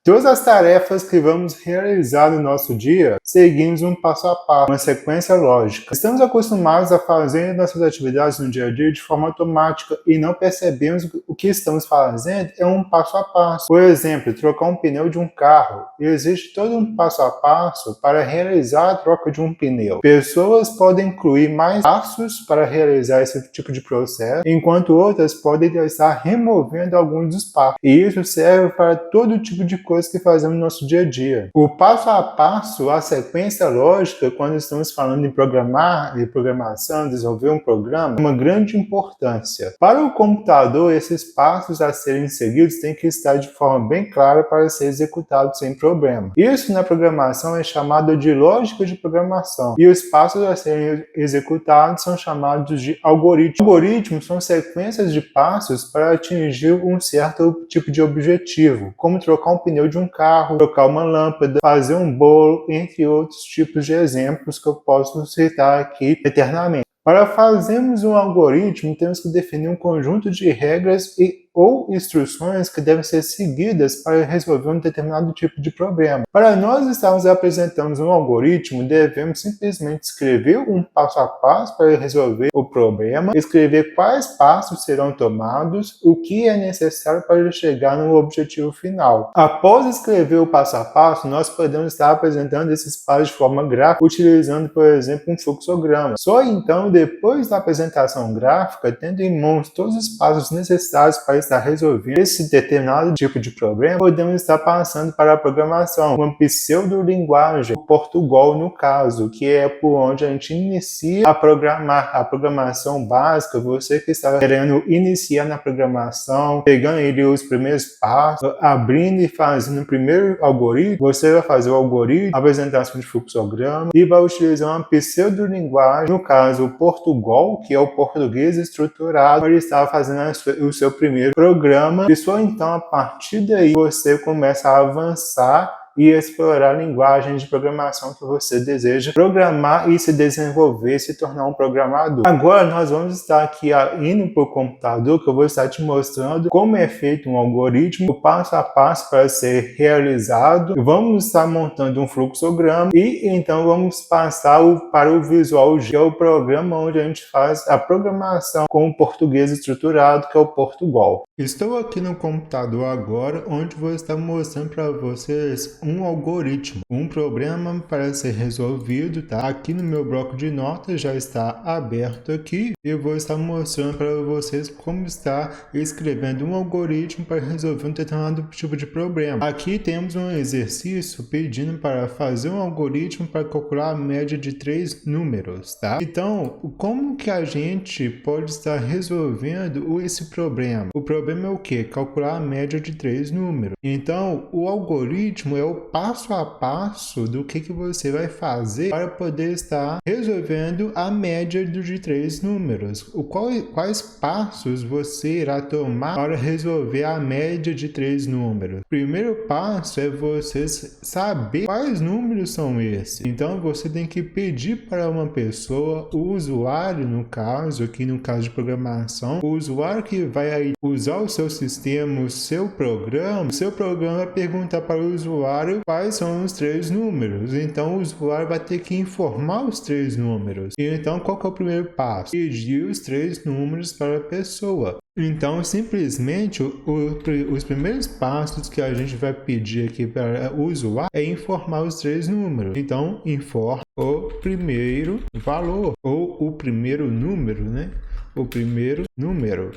Todas as tarefas que vamos realizar no nosso dia, seguimos um passo a passo, uma sequência lógica. Estamos acostumados a fazer nossas atividades no dia a dia de forma automática e não percebemos que o que estamos fazendo é um passo a passo. Por exemplo, trocar um pneu de um carro. Existe todo um passo a passo para realizar a troca de um pneu. Pessoas podem incluir mais passos para realizar esse tipo de processo, enquanto outras podem estar removendo alguns dos passos. E isso serve para todo tipo de coisas que fazemos no nosso dia a dia. O passo a passo, a sequência lógica, quando estamos falando em programar e programação, desenvolver um programa, é uma grande importância. Para o computador, esses passos a serem seguidos têm que estar de forma bem clara para ser executados sem problema. Isso na programação é chamado de lógica de programação, e os passos a serem executados são chamados de algoritmos. Algoritmos são sequências de passos para atingir um certo tipo de objetivo, como trocar um pneu de um carro, trocar uma lâmpada, fazer um bolo, entre outros tipos de exemplos que eu posso citar aqui eternamente. Para fazermos um algoritmo, temos que definir um conjunto de regras ou instruções que devem ser seguidas para resolver um determinado tipo de problema. Para nós estarmos apresentando um algoritmo, devemos simplesmente escrever um passo a passo para resolver o problema, escrever quais passos serão tomados, o que é necessário para chegar no objetivo final. Após escrever o passo a passo, nós podemos estar apresentando esses passos de forma gráfica, utilizando, por exemplo, um fluxograma. Só então, depois da apresentação gráfica, tendo em mãos todos os passos necessários para estar resolvendo esse determinado tipo de problema, podemos estar passando para a programação, uma pseudolinguagem, o Portugal no caso, que é por onde a gente inicia a programar, a programação básica. Você que está querendo iniciar na programação, pegando ali os primeiros passos, abrindo e fazendo o primeiro algoritmo, você vai fazer o algoritmo, a apresentação de fluxograma e vai utilizar uma pseudolinguagem, no caso o Portugal, que é o português estruturado, para estar fazendo o seu primeiro programa, e só então a partir daí você começa a avançar e explorar linguagens de programação que você deseja programar e se desenvolver, se tornar um programador. Agora nós vamos estar aqui indo para o computador, que eu vou estar te mostrando como é feito um algoritmo, o passo a passo para ser realizado. Vamos estar montando um fluxograma e então vamos passar para o Visual G, que é o programa onde a gente faz a programação com o português estruturado, que é o Portugal. Estou aqui no computador agora, onde vou estar mostrando para vocês um algoritmo, um problema para ser resolvido, tá? Aqui no meu bloco de notas já está aberto aqui e eu vou estar mostrando para vocês como está escrevendo um algoritmo para resolver um determinado tipo de problema. Aqui temos um exercício pedindo para fazer um algoritmo para calcular a média de 3 números, tá? Então, como que a gente pode estar resolvendo esse problema? O problema é o quê? Calcular a média de 3 números. Então, o algoritmo é o passo a passo do que você vai fazer para poder estar resolvendo a média de 3 números. Quais passos você irá tomar para resolver a média de 3 números? O primeiro passo é você saber quais números são esses. Então, você tem que pedir para uma pessoa, o usuário no caso, aqui no caso de programação, o usuário que vai usar o seu sistema, o seu programa vai perguntar para o usuário quais são os 3 números. Então, o usuário vai ter que informar os 3 números. E então, qual que é o primeiro passo? Pedir os 3 números para a pessoa. Então, simplesmente, os primeiros passos que a gente vai pedir aqui para o usuário é informar os 3 números. Então, informa o primeiro valor, ou o primeiro número, né? O primeiro número.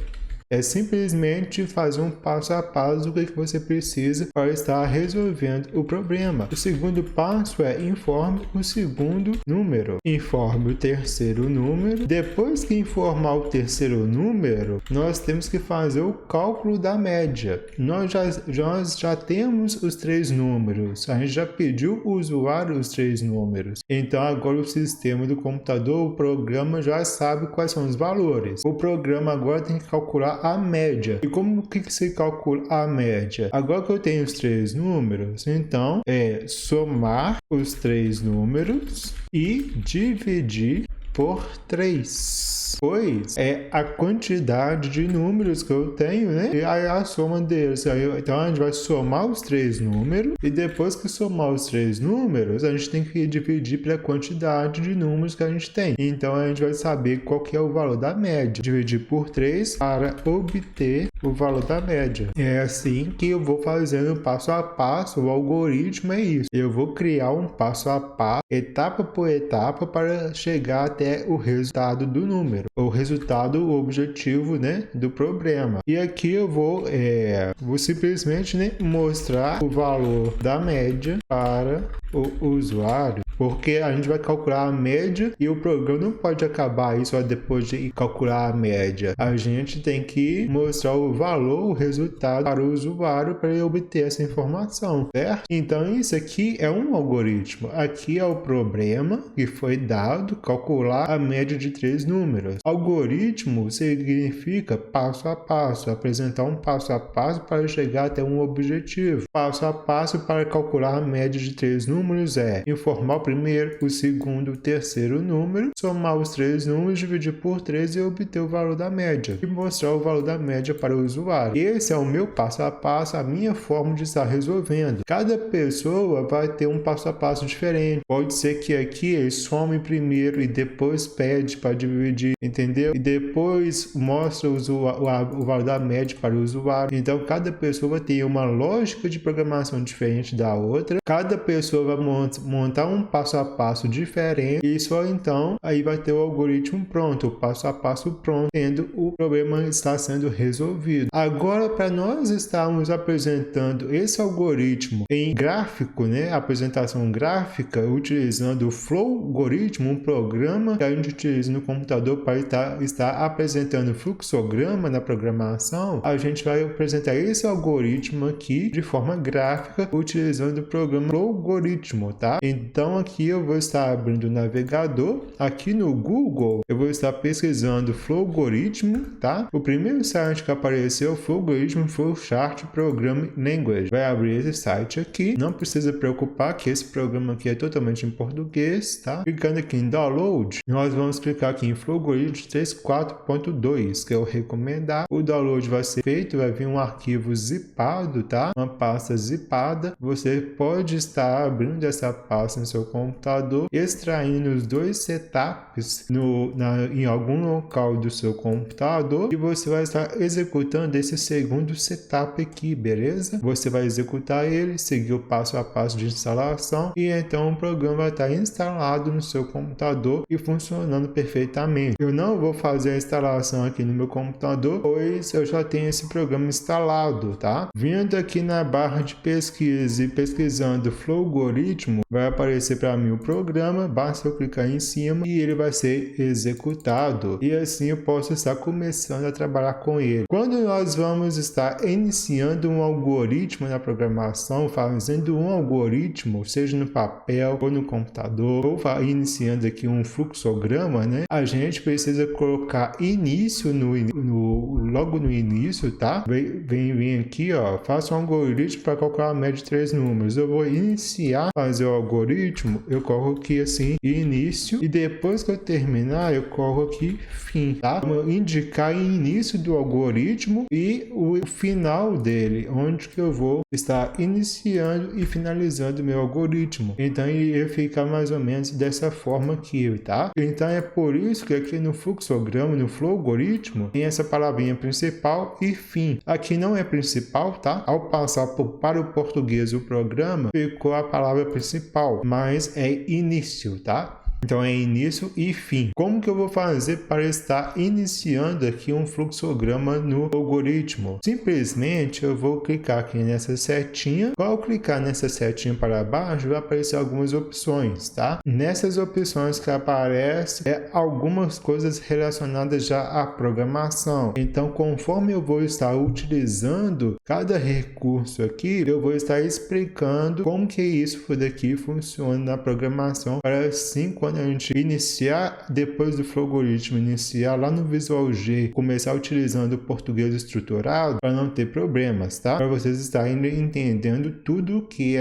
É simplesmente fazer um passo a passo do que você precisa para estar resolvendo o problema. O segundo passo é informe o segundo número. Informe o terceiro número. Depois que informar o terceiro número, nós temos que fazer o cálculo da média. Nós já temos os 3 números. A gente já pediu o usuário os 3 números. Então agora o sistema do computador, o programa já sabe quais são os valores. O programa agora tem que calcular a média. E como que se calcula a média? Agora que eu tenho os 3 números, então é somar os 3 números e dividir por 3, pois é a quantidade de números que eu tenho, né? E aí a soma deles. Então a gente vai somar os 3 números e depois que somar os 3 números, a gente tem que dividir pela quantidade de números que a gente tem. Então a gente vai saber qual que é o valor da média. Dividir por 3 para obter o valor da média. É assim que eu vou fazendo passo a passo. O algoritmo é isso. Eu vou criar um passo a passo, etapa por etapa, para chegar até o resultado do número, o resultado, o objetivo, né, do problema. E aqui eu vou simplesmente, né, mostrar o valor da média para o usuário, porque a gente vai calcular a média e o programa não pode acabar aí só depois de calcular a média. A gente tem que mostrar o valor, o resultado para o usuário para ele obter essa informação, certo? Então isso aqui é um algoritmo. Aqui é o problema que foi dado, calcular a média de 3 números. Algoritmo significa passo a passo, apresentar um passo a passo para chegar até um objetivo. Passo a passo para calcular a média de 3 números é informar o primeiro, o segundo, o terceiro número, somar os 3 números, dividir por 3 e obter o valor da média e mostrar o valor da média para o usuário. Esse é o meu passo a passo, a minha forma de estar resolvendo. Cada pessoa vai ter um passo a passo diferente. Pode ser que aqui ele some primeiro e depois pede para dividir, entendeu? E depois mostra o valor da média para o usuário. Então cada pessoa vai ter uma lógica de programação diferente da outra. Cada pessoa vai montar um passo a passo diferente e só então aí vai ter o algoritmo pronto, o passo a passo pronto, tendo o problema está sendo resolvido. Agora, para nós estarmos apresentando esse algoritmo em gráfico, né, apresentação gráfica, utilizando o Flowgoritmo, um programa que a gente utiliza no computador para estar apresentando fluxograma na programação, a gente vai apresentar esse algoritmo aqui de forma gráfica utilizando o programa Flowgoritmo, tá? Então aqui eu vou estar abrindo o navegador, aqui no Google eu vou estar pesquisando Flowgoritmo, tá? O primeiro site que apareceu é o Flowgoritmo Flowchart Programming Language. Vai abrir esse site aqui, não precisa preocupar que esse programa aqui é totalmente em português, tá? Clicando aqui em Download, nós vamos clicar aqui em Flowgoritmo 34.2, que é o recomendar. O download vai ser feito, vai vir um arquivo zipado, tá? Uma pasta zipada. Você pode estar abrindo essa pasta no seu computador, extraindo os 2 setups em algum local do seu computador e você vai estar executando esse segundo setup aqui, beleza? Você vai executar ele, seguir o passo a passo de instalação e então o programa vai estar instalado no seu computador e funcionando perfeitamente. Eu não vou fazer a instalação aqui no meu computador, pois eu já tenho esse programa instalado, tá? Vindo aqui na barra de pesquisa e pesquisando Flowgoritmo, vai aparecer para mim o programa, basta eu clicar em cima e ele vai ser executado e assim eu posso estar começando a trabalhar com ele. Quando nós vamos estar iniciando um algoritmo na programação, fazendo um algoritmo, seja no papel ou no computador, ou iniciando aqui um fluxograma, né? A gente precisa colocar início logo no início, tá? Vem aqui, ó, faça um algoritmo para calcular a média de 3 números. Eu vou iniciar, fazer o algoritmo, eu coloco aqui assim, início, e depois que eu terminar, eu coloco aqui fim, tá? Vou indicar início do algoritmo e o final dele, onde que eu vou estar iniciando e finalizando o meu algoritmo. Então ele fica mais ou menos dessa forma aqui, tá? Então é por isso que aqui no fluxograma, no Flowgoritmo, tem essa palavrinha principal e fim. Aqui não é principal, tá? Ao passar para o português o programa, ficou a palavra principal, mas é início, tá? Então é início e fim. Como que eu vou fazer para estar iniciando aqui um fluxograma no algoritmo? Simplesmente eu vou clicar aqui nessa setinha. Ao clicar nessa setinha para baixo, vai aparecer algumas opções, tá? Nessas opções que aparecem, algumas coisas relacionadas já à programação. Então, conforme eu vou estar utilizando cada recurso aqui, eu vou estar explicando como que isso daqui funciona na programação para assim, quando quando a gente iniciar, depois do Flowgoritmo, iniciar lá no Visual G, começar utilizando o português estruturado, para não ter problemas, tá? Para vocês estarem entendendo tudo que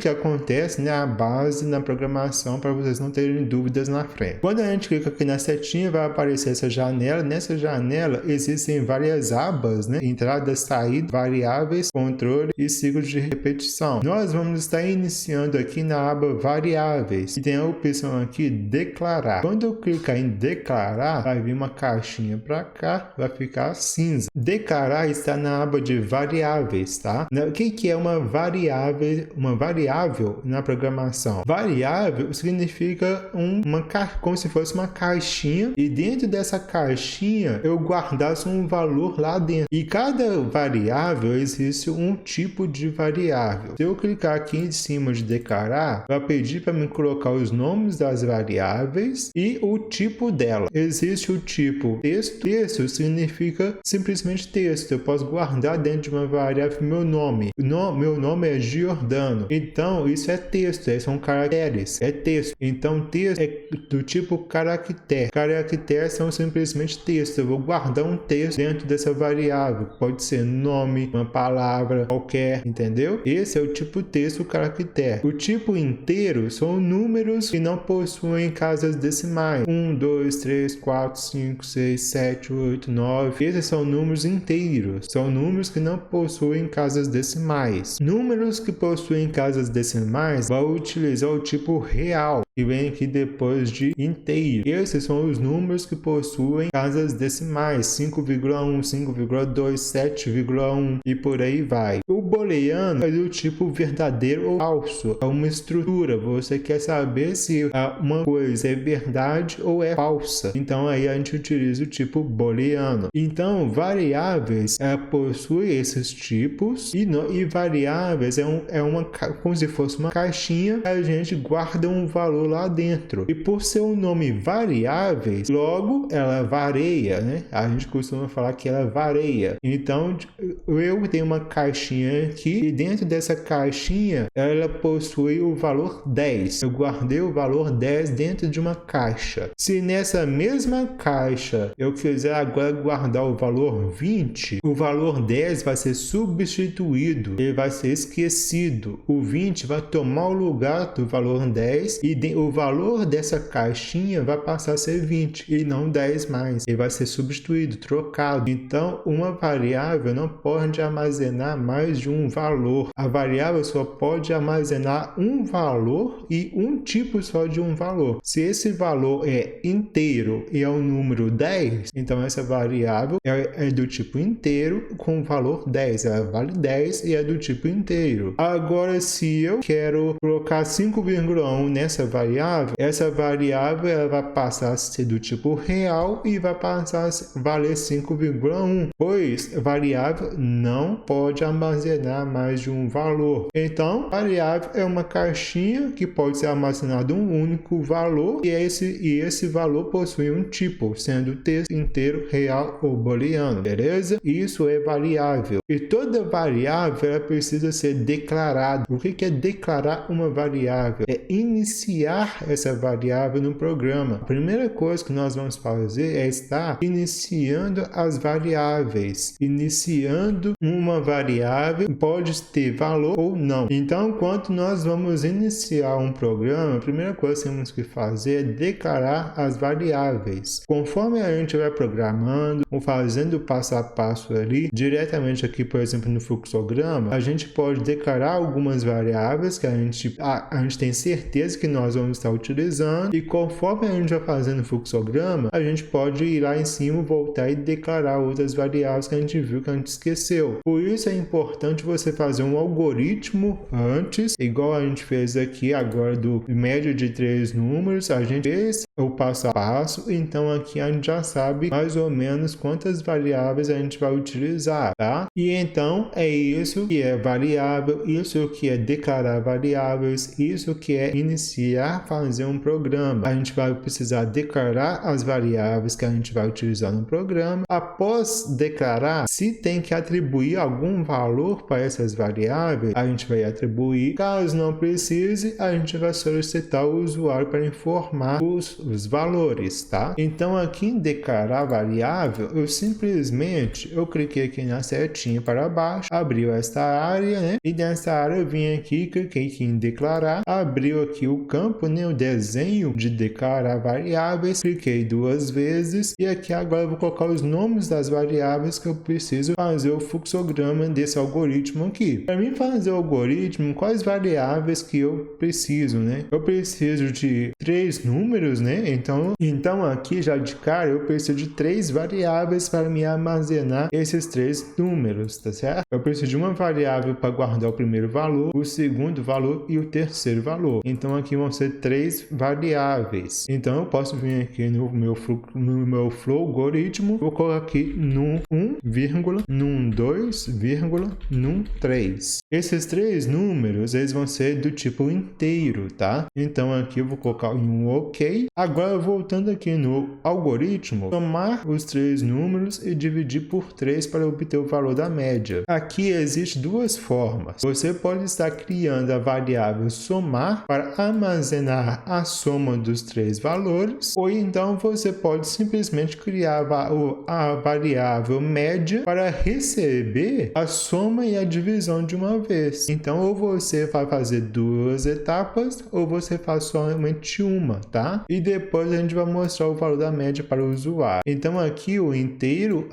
acontece na base, na programação, para vocês não terem dúvidas na frente. Quando a gente clica aqui na setinha, vai aparecer essa janela. Nessa janela existem várias abas, né? Entrada, saída, variáveis, controle e ciclo de repetição. Nós vamos estar iniciando aqui na aba variáveis e tem a opção aqui declarar. Quando eu clicar em declarar, vai vir uma caixinha para cá, vai ficar cinza. Declarar está na aba de variáveis, tá? O que é uma variável? Uma variável na programação. Variável significa como se fosse uma caixinha e dentro dessa caixinha eu guardasse um valor lá dentro. E cada variável existe um tipo de variável. Se eu clicar aqui em cima de declarar, vai pedir para me colocar os nomes das variáveis e o tipo dela. Existe o tipo texto. Texto significa simplesmente texto. Eu posso guardar dentro de uma variável meu nome. Meu nome é Giordano. Então, isso é texto. São caracteres. É texto. Então, texto é do tipo caractere. Caracteres são simplesmente texto. Eu vou guardar um texto dentro dessa variável. Pode ser nome, uma palavra, qualquer, entendeu? Esse é o tipo texto caractere. O tipo inteiro são números que não possuem casas decimais. 1, 2, 3, 4, 5, 6, 7, 8, 9. Esses são números inteiros. São números que não possuem casas decimais. Números que possuem casas decimais vão utilizar o tipo real, que vem aqui depois de inteiro. Esses são os números que possuem casas decimais, 5,1, 5,2, 7,1 e por aí vai. O booleano é do tipo verdadeiro ou falso. É uma estrutura. Você quer saber se uma coisa é verdade ou é falsa. Então aí a gente utiliza o tipo booleano. Então variáveis possuem esses tipos e variáveis como se fosse uma caixinha que a gente guarda um valor lá dentro. E por ser um nome variáveis, logo ela varia, né? A gente costuma falar que ela varia. Então eu tenho uma caixinha aqui e dentro dessa caixinha ela possui o valor 10. Eu guardei o valor 10 dentro de uma caixa. Se nessa mesma caixa eu quiser agora guardar o valor 20, o valor 10 vai ser substituído, ele vai ser esquecido. O 20 vai tomar o lugar do valor 10 e o valor dessa caixinha vai passar a ser 20 e não 10 mais. Ele vai ser substituído, trocado. Então, uma variável não pode armazenar mais de um valor. A variável só pode armazenar um valor e um tipo só de um valor. Se esse valor é inteiro e é o número 10, então essa variável é do tipo inteiro com o valor 10. Ela vale 10 e é do tipo inteiro. Agora, se eu quero colocar 5,1 nessa variável, essa variável ela vai passar a ser do tipo real e vai passar a valer 5,1, pois a variável não pode armazenar mais de um valor. Então, variável é uma caixinha que pode ser armazenado um único valor e esse valor possui um tipo, sendo texto inteiro, real ou booleano, beleza? Isso é variável. E toda variável ela precisa ser declarada. O que é declarar uma variável? É iniciar essa variável no programa. A primeira coisa que nós vamos fazer é estar iniciando as variáveis. Iniciando uma variável pode ter valor ou não. Então, enquanto nós vamos iniciar um programa, a primeira coisa que temos que fazer é declarar as variáveis. Conforme a gente vai programando, ou fazendo passo a passo ali, diretamente aqui, por exemplo, no fluxograma, a gente pode declarar algumas variáveis que a gente tem certeza que nós vamos estar utilizando, e conforme a gente vai fazendo o fluxograma, a gente pode ir lá em cima, voltar e declarar outras variáveis que a gente viu que a gente esqueceu. Por isso é importante você fazer um algoritmo antes, igual a gente fez aqui agora do média de 3 números, a gente fez o passo a passo, então aqui a gente já sabe mais ou menos quantas variáveis a gente vai utilizar, tá? E então é isso que é variável, isso que é declarar variáveis, isso que é iniciar, fazer um programa. A gente vai precisar declarar as variáveis que a gente vai utilizar no programa. Após declarar, se tem que atribuir algum valor para para essas variáveis, a gente vai atribuir. Caso não precise, a gente vai solicitar o usuário para informar os valores, tá? Então, aqui em declarar variável, eu cliquei aqui na setinha para baixo, abriu esta área, né? E nessa área eu vim aqui, cliquei aqui em declarar, abriu aqui o campo, né? O desenho de declarar variáveis, cliquei 2 vezes e aqui agora eu vou colocar os nomes das variáveis que eu preciso fazer o fluxograma desse algoritmo aqui. Para mim fazer o algoritmo, quais variáveis que eu preciso, né? Eu preciso de 3 números, né? Então aqui já de cara eu preciso de 3 variáveis para me armazenar esses 3 números, tá certo? Eu preciso de uma variável para guardar o primeiro valor, o segundo valor e o terceiro valor. Então aqui vão ser 3 variáveis. Então eu posso vir aqui no meu flow algoritmo, vou colocar aqui num 1, num 2, num 3. Esses 3 números, eles vão ser do tipo inteiro, tá? Então aqui eu vou colocar em um OK. Agora voltando aqui no algoritmo, somar os 3 números e dividir por 3 para obter o valor da média. Aqui existem 2 formas. Você pode estar criando a variável somar para armazenar a soma dos 3 valores, ou então você pode simplesmente criar a variável média para receber a soma e a divisão de uma vez. Então, ou você vai fazer 2 etapas, ou você faz somente uma, tá? E depois a gente vai mostrar o valor da média para o usuário. Então, aqui o inteiro,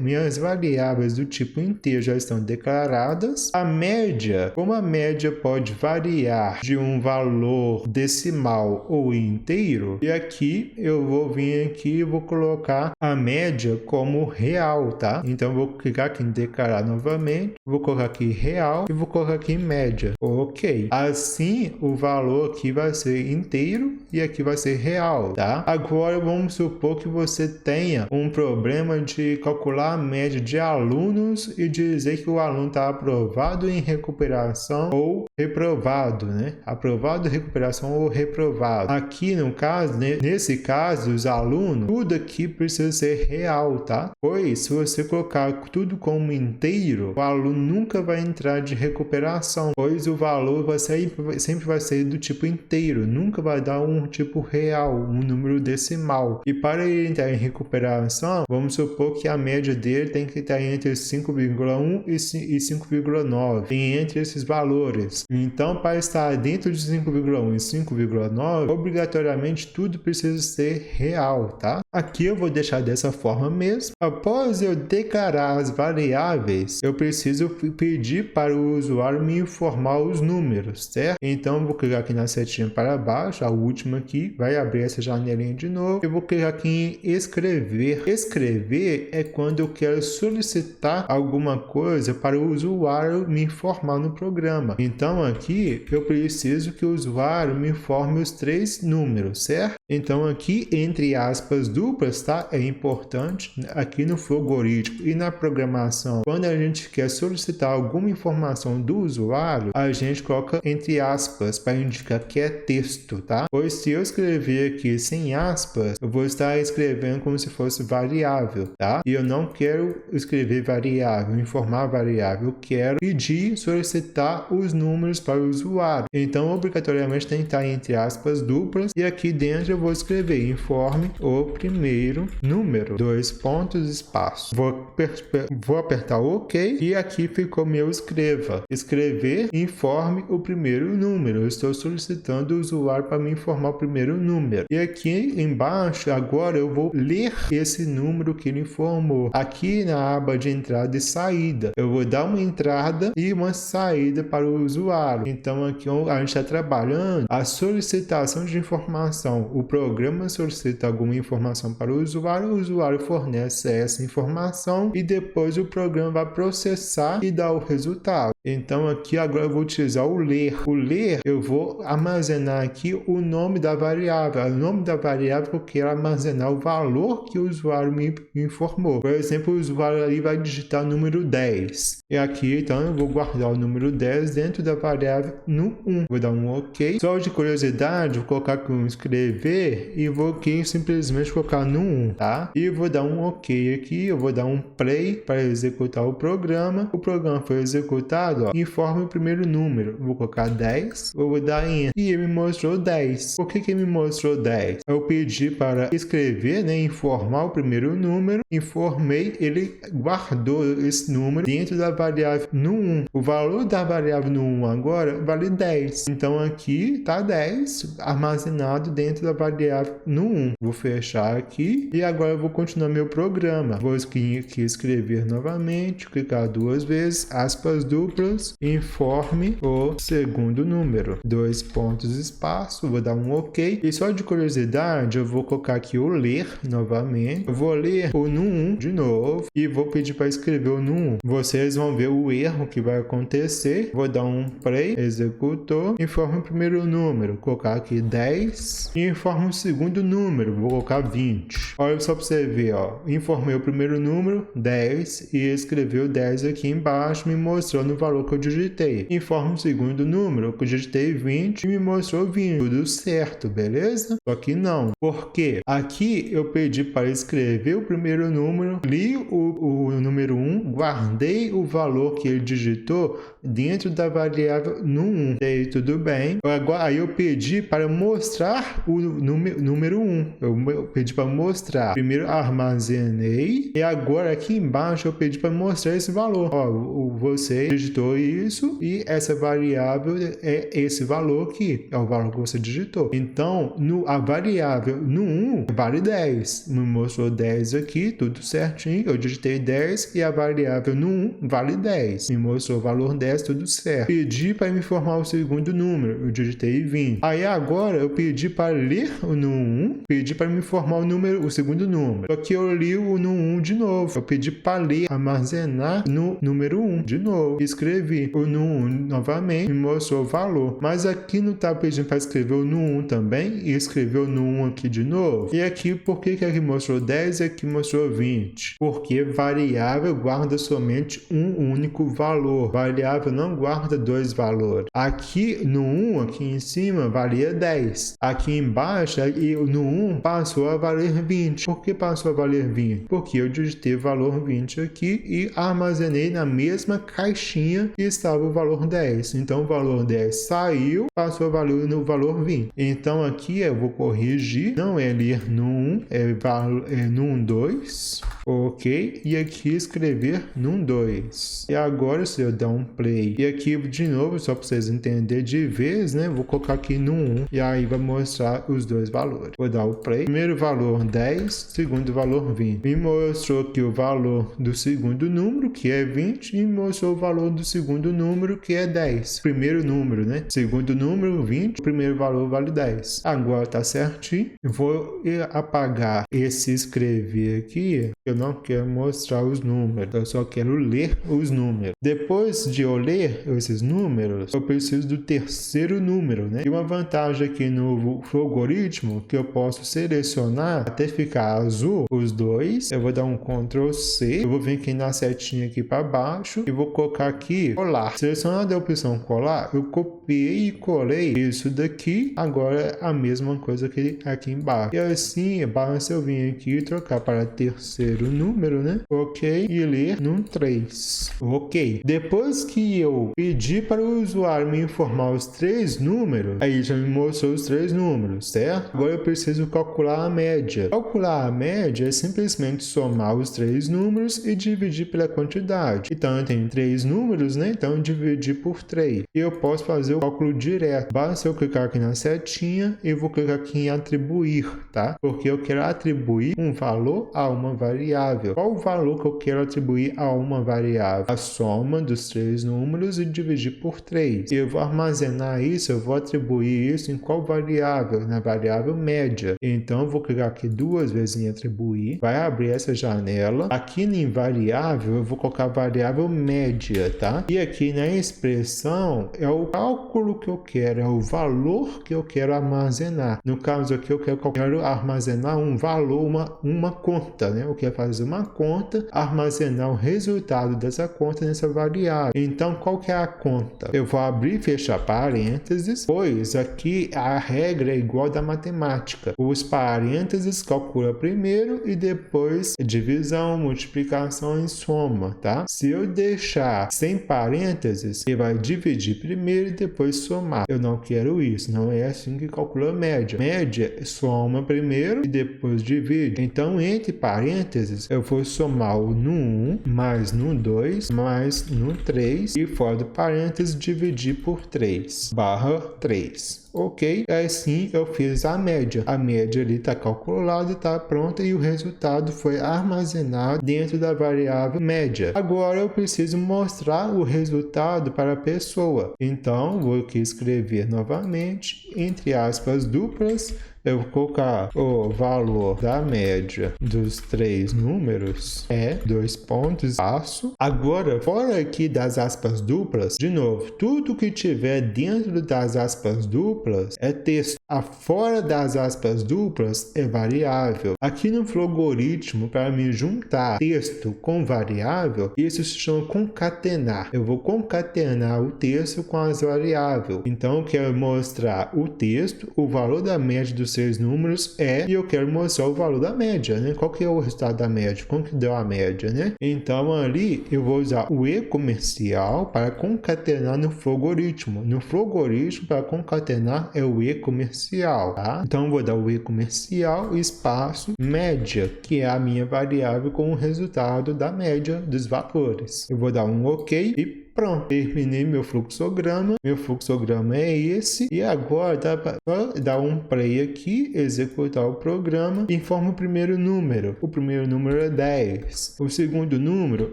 minhas variáveis do tipo inteiro já estão declaradas. A média, como a média pode variar de um valor decimal ou inteiro, e aqui eu vou vir aqui e vou colocar a média como real, tá? Então, eu vou clicar aqui em declarar novamente, vou colocar aqui real e vou colocar aqui média. Ok. Assim, o valor aqui vai ser inteiro e aqui vai ser real, tá? Agora, vamos supor que você tenha um problema de calcular a média de alunos e dizer que o aluno está aprovado em recuperação ou reprovado, né? Aprovado, recuperação ou reprovado. Aqui, no caso, né? Nesse caso, os alunos, tudo aqui precisa ser real, tá? Pois, se você colocar tudo como inteiro, o aluno nunca vai entrar de recuperação, pois o valor sempre vai ser do tipo inteiro, nunca vai dar um tipo real, um número decimal. E para ele entrar em recuperação, vamos supor que a média dele tem que estar entre 5,1 e 5,9, entre esses valores. Então, para estar dentro de 5,1 e 5,9, obrigatoriamente tudo precisa ser real, tá? Aqui eu vou deixar dessa forma mesmo. Após eu declarar as variáveis, eu preciso pedir para o usuário me informar os números, certo? Então, eu vou clicar aqui na setinha para baixo, a última aqui, vai abrir essa janelinha de novo. Eu vou clicar aqui em escrever. Escrever é quando eu quero solicitar alguma coisa para o usuário me informar no programa. Então, aqui eu preciso que o usuário me informe os 3 números, certo? Então, aqui, entre aspas duplas, tá? É importante. Aqui no flow algoritmo e na programação, quando a gente quer solicitar alguma informação do usuário, a gente coloca entre aspas para indicar que é texto, tá? Pois se eu escrever aqui sem aspas, eu vou estar escrevendo como se fosse variável, tá? E eu não quero escrever variável, informar variável, eu quero pedir, solicitar os números para o usuário. Então, obrigatoriamente tem que estar entre aspas duplas e aqui dentro eu vou escrever informe o primeiro número, 2 pontos, espaço. Vou apertar OK e aqui ficou meu escreva. Escrever, informe o primeiro número. Eu estou solicitando o usuário para me informar o primeiro número. E aqui embaixo, agora eu vou ler esse número que ele informou. Aqui na aba de entrada e saída, eu vou dar uma entrada e uma saída para o usuário. Então aqui a gente está trabalhando a solicitação de informação. O programa solicita alguma informação para o usuário fornece essa informação e depois o programa vai processar e dar o resultado. Então aqui agora eu vou utilizar o ler. O ler, eu vou armazenar aqui o nome da variável. O nome da variável eu quero armazenar o valor que o usuário me informou. Por exemplo, o usuário ali vai digitar o número 10. E aqui, então, eu vou guardar o número 10 dentro da variável no 1. Vou dar um OK. Só de curiosidade, vou colocar aqui um escrever e vou aqui simplesmente colocar no 1, tá? E vou dar um OK aqui. Eu vou dar um play para executar o programa. O programa foi executado, ó. Informe o primeiro número. Vou colocar 10. Vou dar Enter. E ele me mostrou 10. Por que ele me mostrou 10? Eu pedi para escrever, né? Informar o primeiro número. Informei. Ele guardou esse número dentro da variável no 1. O valor da variável no 1 agora vale 10. Então aqui tá 10 armazenado dentro da variável no 1. Vou fechar aqui e agora eu vou continuar meu programa. Vou aqui escrever novamente, clicar duas vezes, aspas duplas, informe o segundo número. 2 pontos espaço, vou dar um OK. E só de curiosidade, eu vou colocar aqui o ler novamente. Eu vou ler o no 1 de novo e vou pedir para escrever o no 1. Vocês vão ver o erro que vai acontecer. Vou dar um play, executou, informa o primeiro número, vou colocar aqui 10 e informa o segundo número, vou colocar 20. Olha só para você ver, ó, informei o primeiro número, 10, e escreveu 10 aqui embaixo, me mostrando o valor que eu digitei. Informa o segundo número, que eu digitei 20 e me mostrou 20. Tudo certo, beleza? Só que não. Por quê? Aqui eu pedi para escrever o primeiro número, li o número 1, guardei o valor que ele digitou dentro da variável no 1. E aí, tudo bem. Agora, aí eu pedi para mostrar o número 1. Eu pedi para mostrar. Primeiro armazenei e agora aqui embaixo eu pedi para mostrar esse valor. Ó, você digitou isso e essa variável é esse valor aqui. É o valor que você digitou. Então, a variável no 1 vale 10. Me mostrou 10 aqui, tudo certinho. Eu digitei 10 e a variável no 1 vale 10. Me mostrou o valor 10, tudo certo. Pedi para me informar o segundo número. Eu digitei 20. Aí agora eu pedi para ler o no 1, pedi para me informar o segundo número. Só que eu li o no 1 de novo. Eu pedi para ler, armazenar no número 1 de novo. Escrevi o no 1 novamente, me mostrou o valor. Mas aqui não está pedindo para escrever o no 1 também e escreveu no 1 aqui de novo. E aqui, por que aqui mostrou 10 e aqui mostrou 20? Porque variável guarda somente um único valor. Variável não guarda dois valores. Aqui no 1, aqui em cima, valia 10. Aqui embaixo, no 1, passou a valer 20. Por que passou a valer 20? Porque eu digitei o valor 20 aqui e armazenei na mesma caixinha que estava o valor 10. Então o valor 10 saiu, passou a valer no valor 20. Então aqui eu vou corrigir, não é ler no 1, é no 2, ok? E aqui escrever no 2. E agora se eu dar um play, e aqui de novo, só para vocês entenderem de vez, né? Vou colocar aqui no 1 e aí vai mostrar os dois valores. Vou dar o play. Primeiro valor 10, segundo valor 20. Me mostrou aqui o valor do segundo número, que é 20, e me mostrou o valor do segundo número, que é 10. Primeiro número, né? Segundo número, 20. O primeiro valor vale 10. Agora tá certinho. Eu vou apagar esse escrever aqui. Eu não quero mostrar os números. Eu só quero ler os números. Depois de eu ler esses números, eu preciso do terceiro número, né? E uma vantagem aqui no algoritmo que eu posso selecionar até ficar azul os dois. Eu vou dar um Ctrl C. Eu vou vir aqui na setinha aqui para baixo e vou colocar aqui colar. Selecionando a opção colar, eu copiei e colei isso daqui. Agora é a mesma coisa que aqui embaixo. E assim, basta eu vir aqui e trocar para terceiro número, né? Ok. E ler no 3. Ok. Depois que eu pedi para o usuário me informar os três números, aí já me mostrou os três números, certo? Agora eu preciso calcular a média. Calcular a média é simplesmente somar os três números e dividir pela quantidade. Então eu tenho três números, né? Então eu dividi por 3. E eu posso fazer o cálculo direto. Basta eu clicar aqui na setinha e vou clicar aqui em atribuir, tá? Porque eu quero atribuir um valor a uma variável. Qual o valor que eu quero atribuir a uma variável? A soma dos três números e dividir por 3. Eu vou armazenar isso, eu vou atribuir isso em qual variável? Na variável média. Então eu vou clicar aqui duas vezes em atribuir, vai abrir essa janela. Aqui em variável eu vou colocar a variável média, tá? tá? E aqui na expressão é o cálculo que eu quero, é o valor que eu quero armazenar. No caso aqui eu quero armazenar um valor, uma conta, né? Eu quero fazer uma conta, armazenar o resultado dessa conta nessa variável. Então qual que é a conta? Eu vou abrir e fechar parênteses, pois aqui a regra é igual da matemática. Os parênteses calcula primeiro e depois divisão, multiplicação e soma, tá? Se eu deixar sem parênteses, ele vai dividir primeiro e depois somar. Eu não quero isso, não é assim que calcula a média. Média soma primeiro e depois divide. Então, entre parênteses, eu vou somar o no 1 mais no 2 mais no 3 e fora do parênteses dividir por 3 barra 3. Ok? Assim eu fiz a média. A média ali está calculada, está pronta e o resultado foi armazenado dentro da variável média. Agora eu preciso mostrar o resultado para a pessoa. Então vou aqui escrever novamente, entre aspas duplas, eu vou colocar o valor da média dos 3 números é 2 pontos, espaço. Agora, fora aqui das aspas duplas, de novo, tudo que tiver dentro das aspas duplas é texto. Fora das aspas duplas é variável. Aqui no Flogoritmo, para me juntar texto com variável, isso se chama concatenar. Eu vou concatenar o texto com as variáveis. Então, eu quero mostrar o texto, o valor da média dos 6 números e eu quero mostrar o valor da média, né? Qual que é o resultado da média? Como que deu a média, né? Então, ali eu vou usar o e comercial para concatenar no Flogoritmo. No Flogoritmo, para concatenar é o e comercial, tá? Então, eu vou dar o e comercial, espaço, média, que é a minha variável com o resultado da média dos valores. Eu vou dar um OK e pronto, terminei meu fluxograma. Meu fluxograma é esse. E agora dá para dar um play aqui, executar o programa. Informa o primeiro número. O primeiro número é 10. O segundo número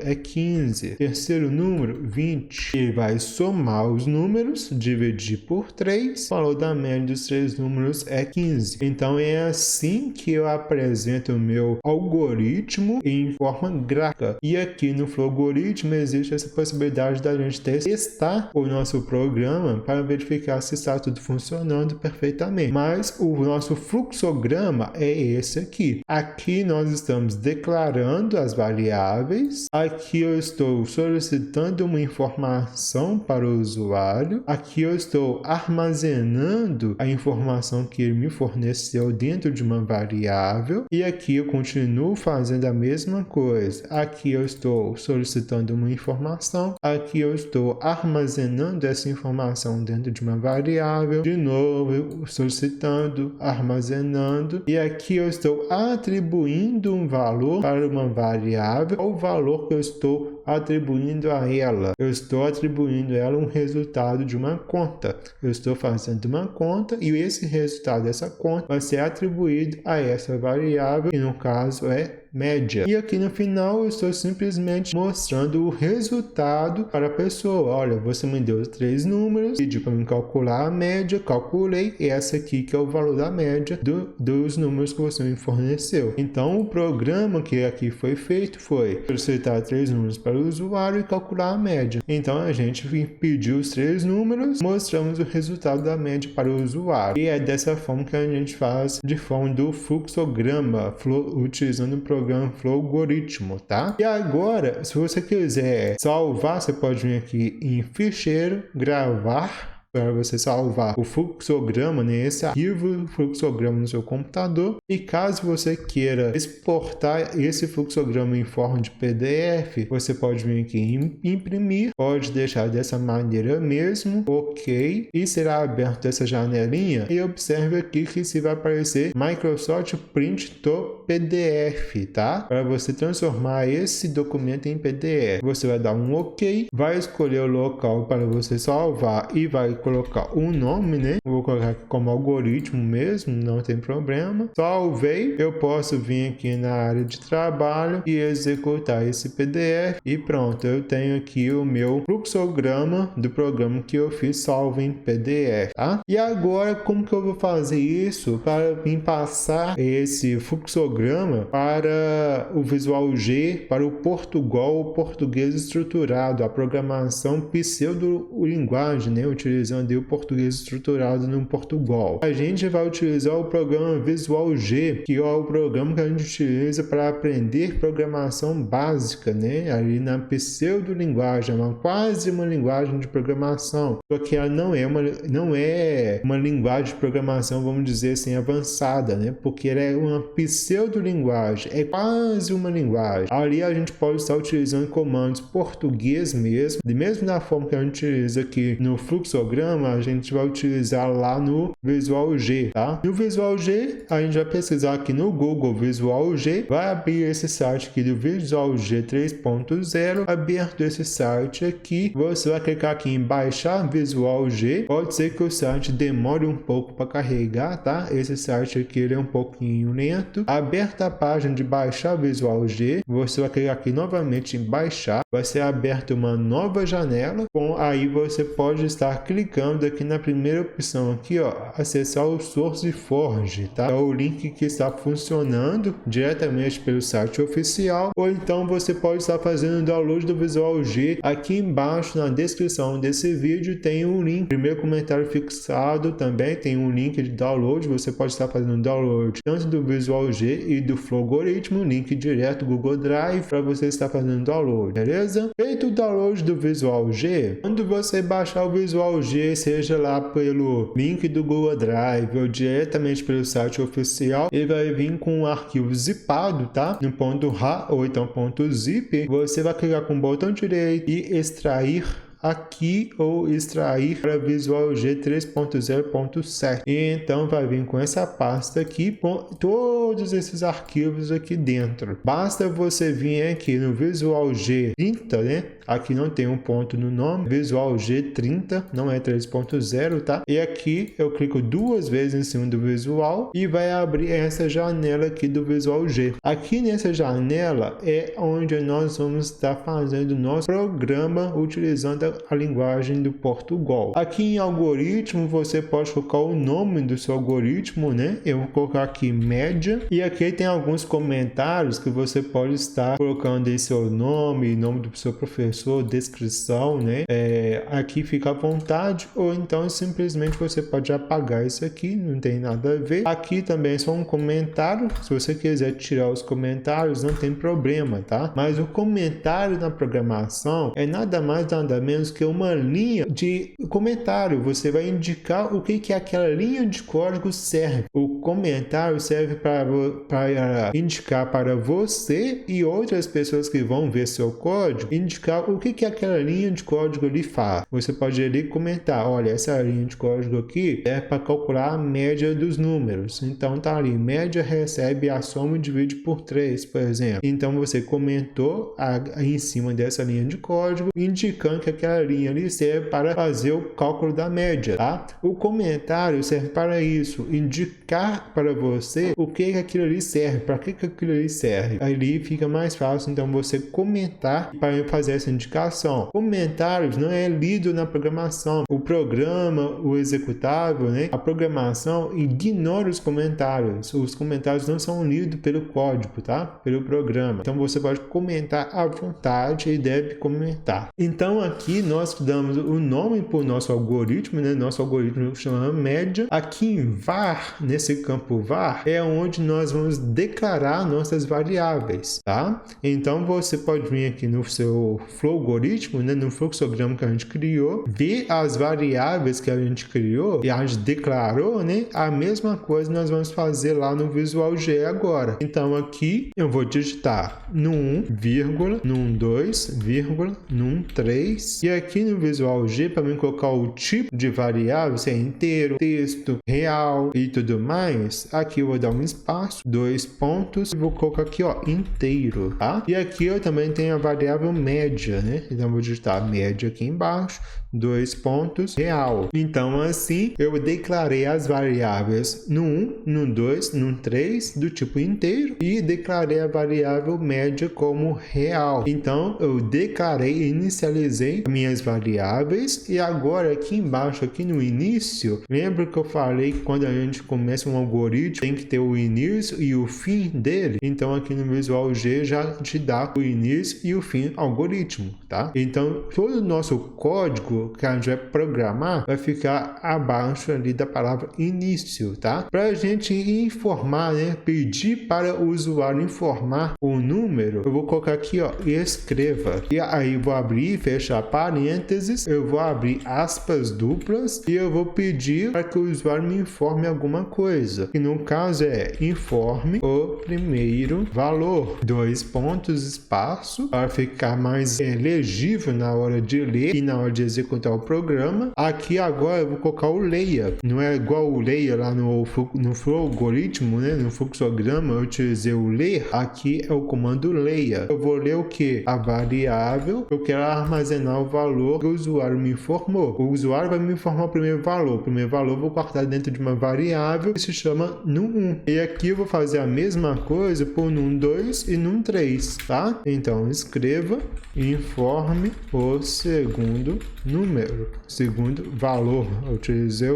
é 15. O terceiro número, 20. E vai somar os números, dividir por 3. O valor da média dos 3 números é 15. Então é assim que eu apresento o meu algoritmo em forma gráfica. E aqui no Flogoritmo existe essa possibilidade da gente testar o nosso programa para verificar se está tudo funcionando perfeitamente. Mas o nosso fluxograma é esse aqui. Aqui nós estamos declarando as variáveis. Aqui eu estou solicitando uma informação para o usuário. Aqui eu estou armazenando a informação que ele me forneceu dentro de uma variável. E aqui eu continuo fazendo a mesma coisa. Aqui eu estou solicitando uma informação. Aqui eu estou armazenando essa informação dentro de uma variável, de novo solicitando, armazenando, e aqui eu estou atribuindo um valor para uma variável, o valor que eu estou atribuindo a ela. Eu estou atribuindo a ela um resultado de uma conta. Eu estou fazendo uma conta e esse resultado dessa conta vai ser atribuído a essa variável, que no caso é média. E aqui no final eu estou simplesmente mostrando o resultado para a pessoa. Olha, você me deu 3 números, pediu para me calcular a média, calculei, e essa aqui que é o valor da média dos números que você me forneceu. Então o programa que aqui foi feito foi solicitar 3 números para o usuário e calcular a média. Então a gente pediu os 3 números, mostramos o resultado da média para o usuário. E é dessa forma que a gente faz de forma do fluxograma, utilizando o programa Flogoritmo, tá? E agora, se você quiser salvar, você pode vir aqui em ficheiro, gravar, para você salvar o fluxograma nesse arquivo fluxograma no seu computador. E caso você queira exportar esse fluxograma em forma de PDF, você pode vir aqui em imprimir, pode deixar dessa maneira mesmo, ok, e será aberto essa janelinha e observe aqui que se vai aparecer Microsoft Print to PDF, tá? Para você transformar esse documento em PDF, você vai dar um ok, vai escolher o local para você salvar e vai colocar o nome, né? Vou colocar aqui como algoritmo mesmo, não tem problema. Salvei, eu posso vir aqui na área de trabalho e executar esse PDF e pronto, eu tenho aqui o meu fluxograma do programa que eu fiz salvo em PDF, tá? E agora, como que eu vou fazer isso para vir passar esse fluxograma para o Visual G, para o Portugal, o português estruturado, a programação pseudo-linguagem, né? Utilizando o português estruturado no Portugal. A gente vai utilizar o programa Visual G, que é o programa que a gente utiliza para aprender programação básica, né? Ali na pseudo-linguagem, quase uma linguagem de programação, porque ela não é uma linguagem de programação, vamos dizer assim, avançada, né? Porque ela é uma pseudo-linguagem, é quase uma linguagem. Ali a gente pode estar utilizando comandos português mesmo da forma que a gente utiliza aqui no fluxograma, a gente vai utilizar lá no Visual G, tá? No Visual G, a gente vai pesquisar aqui no Google Visual G, vai abrir esse site aqui do Visual G 3.0, aberto esse site aqui, você vai clicar aqui em baixar Visual G, pode ser que o site demore um pouco para carregar, tá? Esse site aqui ele é um pouquinho lento. Aberta a página de baixar Visual G, você vai clicar aqui novamente em baixar, vai ser aberta uma nova janela, aí você pode estar clicando aqui na primeira opção aqui, ó, acessar o SourceForge, tá? É o link que está funcionando diretamente pelo site oficial, ou então você pode estar fazendo o download do Visual G. Aqui embaixo na descrição desse vídeo tem um link, primeiro comentário fixado também tem um link de download, você pode estar fazendo download tanto do Visual G e do Flowgoritmo, link direto do Google Drive para você estar fazendo download, beleza? Feito o download do Visual G, quando você baixar o Visual G, seja lá pelo link do Google Drive ou diretamente pelo site oficial, ele vai vir com um arquivo zipado, tá? No ponto .rar ou então ponto .zip, você vai clicar com o botão direito e extrair aqui ou extrair para Visual G 3.0.7 e então vai vir com essa pasta aqui com todos esses arquivos aqui dentro. Basta você vir aqui no Visual G 30, né? Aqui não tem um ponto no nome, Visual G 30, não é 3.0, tá? E aqui eu clico duas vezes em cima do visual e vai abrir essa janela aqui do Visual G. Aqui nessa janela é onde nós vamos estar fazendo o nosso programa utilizando a linguagem do Portugal. Aqui em algoritmo você pode colocar o nome do seu algoritmo, né? Eu vou colocar aqui média e aqui tem alguns comentários que você pode estar colocando aí seu nome, nome do seu professor, descrição, né? Aqui fica à vontade ou então simplesmente você pode apagar isso aqui, não tem nada a ver. Aqui também é só um comentário, se você quiser tirar os comentários não tem problema, tá? Mas o comentário na programação é nada mais nada menos que uma linha de comentário. Você vai indicar o que aquela linha de código serve. O comentário serve para indicar para você e outras pessoas que vão ver seu código, indicar o que aquela linha de código ali faz. Você pode ali comentar, olha, essa linha de código aqui é para calcular a média dos números. Então tá ali, média recebe a soma e divide por 3, por exemplo. Então você comentou em cima dessa linha de código, indicando que aquela linha ali serve para fazer o cálculo da média, tá? O comentário serve para isso, indicar para você o que aquilo ali serve, para que aquilo ali serve. Ali fica mais fácil, então, você comentar para fazer essa indicação. Comentários não é lido na programação. O programa, o executável, né? A programação ignora os comentários. Os comentários não são lidos pelo código, tá? Pelo programa. Então, você pode comentar à vontade e deve comentar. Então, aqui nós damos o nome para o nosso algoritmo, né? Nosso algoritmo chama média. Aqui em var, nesse campo var, é onde nós vamos declarar nossas variáveis, tá? Então você pode vir aqui no seu flowgoritmo, né? No fluxograma que a gente criou, ver as variáveis que a gente criou e a gente declarou, né? A mesma coisa nós vamos fazer lá no Visual G agora. Então aqui eu vou digitar num 1, vírgula, num 2, vírgula, num 3 e aqui no Visual G, para mim colocar o tipo de variável, se é inteiro, texto, real e tudo mais, aqui eu vou dar um espaço, 2 pontos e vou colocar aqui, ó, inteiro, tá? E aqui eu também tenho a variável média, né? Então eu vou digitar média aqui embaixo, 2 pontos, real. Então, assim, eu declarei as variáveis no 1, no 2, no 3, do tipo inteiro, e declarei a variável média como real. Então, eu declarei, inicializei minhas variáveis, e agora aqui embaixo, aqui no início, lembra que eu falei que quando a gente começa um algoritmo, tem que ter o início e o fim dele? Então, aqui no Visual G já te dá o início e o fim algoritmo, tá? Então, todo o nosso código que a gente vai programar vai ficar abaixo ali da palavra início, tá? Para a gente informar, né? Pedir para o usuário informar o número, eu vou colocar aqui, ó, escreva. E aí vou abrir e fechar parênteses, eu vou abrir aspas duplas e eu vou pedir para que o usuário me informe alguma coisa. Que no caso é informe o primeiro valor. 2 pontos, espaço, para ficar mais legível na hora de ler e na hora de executar o programa. Aqui agora eu vou colocar o leia. Não é igual o leia lá no flow algoritmo, né? No fluxograma eu utilizei o ler. Aqui é o comando leia. Eu vou ler o que? A variável. Eu quero armazenar o valor que o usuário me informou. O usuário vai me informar o primeiro valor. O primeiro valor eu vou guardar dentro de uma variável que se chama num1. E aqui eu vou fazer a mesma coisa por num2 e num3, tá? Então escreva informe o segundo número, segundo valor. Eu utilizei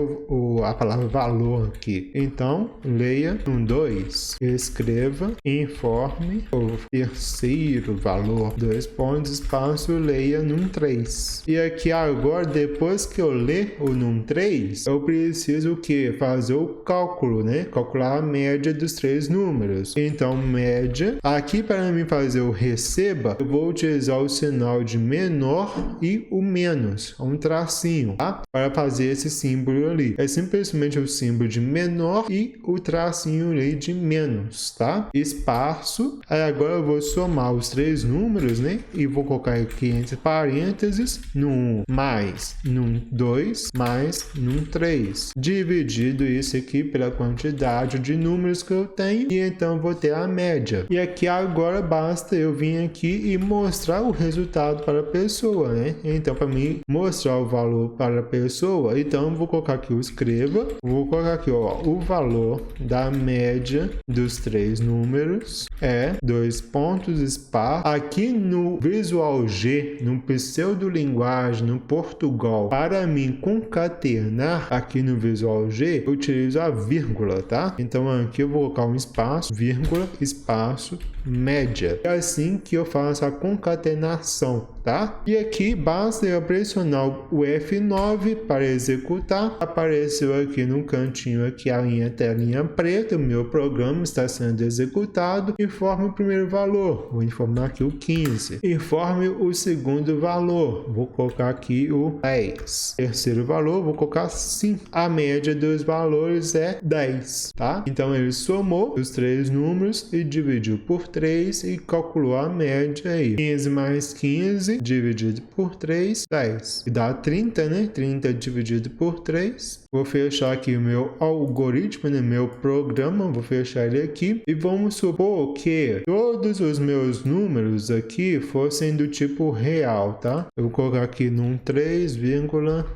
a palavra valor aqui. Então, leia num2. Escreva informe o terceiro valor. 2 pontos, espaço, leia num3. E aqui agora, depois que eu ler o num3, eu preciso o que? Fazer o cálculo, né? Calcular a média dos 3 números. Então, média. Aqui, para mim fazer o receba, eu vou utilizar o sinal de menor e o menos, um tracinho, tá? Para fazer esse símbolo ali. É simplesmente o símbolo de menor e o tracinho ali de menos, tá? Espaço. Aí agora eu vou somar os 3 números, né? E vou colocar aqui entre parênteses, num mais, num 2, mais, num 3. Dividido isso aqui pela quantidade de números que eu tenho, e então vou ter a média. E aqui agora basta eu vir aqui e mostrar o resultado para a pessoa, né? Então, para mim mostrar o valor para a pessoa, então eu vou colocar aqui o escreva, vou colocar aqui, ó, o valor da média dos 3 números é 2 pontos, espaço. Aqui no Visual G, no pseudolinguagem, no Portugal, para mim concatenar aqui no Visual G, eu utilizo a vírgula, tá? Então aqui eu vou colocar um espaço, vírgula, espaço, média. É assim que eu faço a concatenação, tá? E aqui basta eu pressionar o F9 para executar. Apareceu aqui no cantinho aqui a minha telinha preta, o meu programa está sendo executado. Informe o primeiro valor, vou informar aqui o 15. Informe o segundo valor, vou colocar aqui o 10. Terceiro valor, vou colocar 5. A média dos valores é 10, tá? Então ele somou os 3 números e dividiu por 3 e calculou a média aí. 15 mais 15 dividido por 3, 10. E dá 30, né? 30 dividido por 3. Vou fechar aqui o meu algoritmo, né? Meu programa, vou fechar ele aqui. E vamos supor que todos os meus números aqui fossem do tipo real, tá? Eu vou colocar aqui num 3,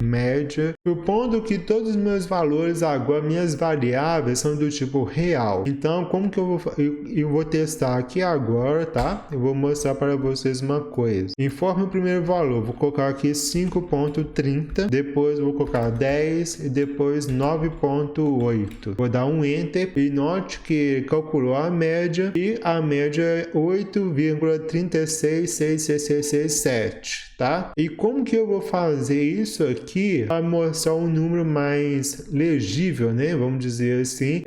média. Supondo que todos os meus valores agora, minhas variáveis, são do tipo real. Então, como que eu vou testar aqui agora, tá? Eu vou mostrar para vocês uma coisa. Informe o primeiro valor. Vou colocar aqui 5.30. Depois vou colocar 10 e depois 9.8. Vou dar um enter e note que calculou a média e a média é 8,36667, tá? E como que eu vou fazer isso aqui para mostrar um número mais legível, né? Vamos dizer assim,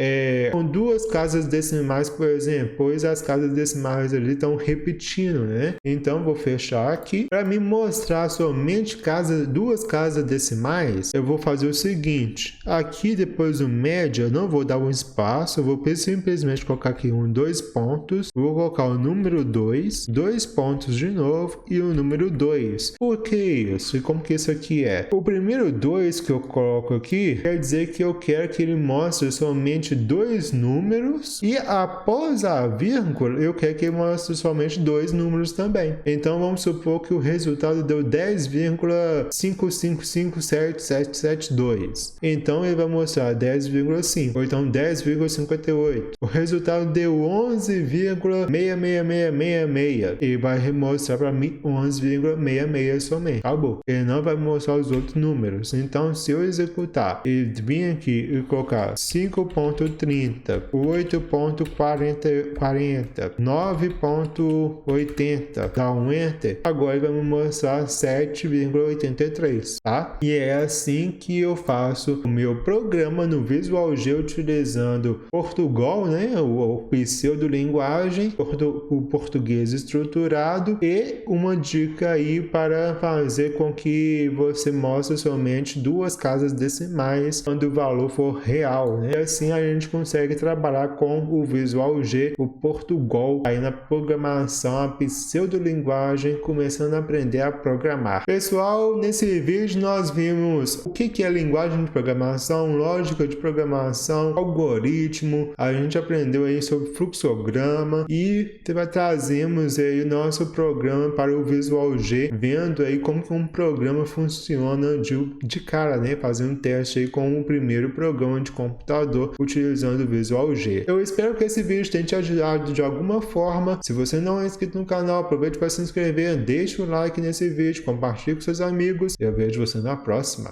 com 2 casas decimais, por exemplo, pois as casas decimais ali estão repetindo, né? Então vou fechar aqui. Para me mostrar somente 2 casas decimais, eu vou fazer o seguinte: aqui depois do média, eu não vou dar um espaço, eu vou simplesmente colocar aqui 2 pontos, vou colocar o número 2, 2 pontos de novo e o número 2. 2. Por que isso? E como que isso aqui é? O primeiro 2 que eu coloco aqui quer dizer que eu quero que ele mostre somente 2 números e após a vírgula eu quero que ele mostre somente 2 números também. Então vamos supor que o resultado deu 10,555772. Então ele vai mostrar 10,5 ou então 10,58. O resultado deu 11,66666. Ele vai mostrar para mim 11,66 somente. Acabou. Ele não vai mostrar os outros números. Então se eu executar e vir aqui e colocar 5.30, 8.40, 9.80, dá um enter, agora ele vai me mostrar 7,83, tá? E é assim que eu faço o meu programa no Visual G utilizando Portugal, né? O pseudo-linguagem, o português estruturado e uma dica aí para fazer com que você mostre somente 2 casas decimais quando o valor for real, né? E assim a gente consegue trabalhar com o Visual G, o Portugal, aí na programação, a pseudo-linguagem, começando a aprender a programar. Pessoal, nesse vídeo nós vimos o que é linguagem de programação, lógica de programação, algoritmo, a gente aprendeu aí sobre fluxograma e trazemos aí o nosso programa para o Visual G, vendo aí como que um programa funciona de cara, né? Fazendo um teste aí com o primeiro programa de computador utilizando o Visual G. Eu espero que esse vídeo tenha te ajudado de alguma forma. Se você não é inscrito no canal, aproveite para se inscrever, deixe o like nesse vídeo, compartilhe com seus amigos e eu vejo você na próxima.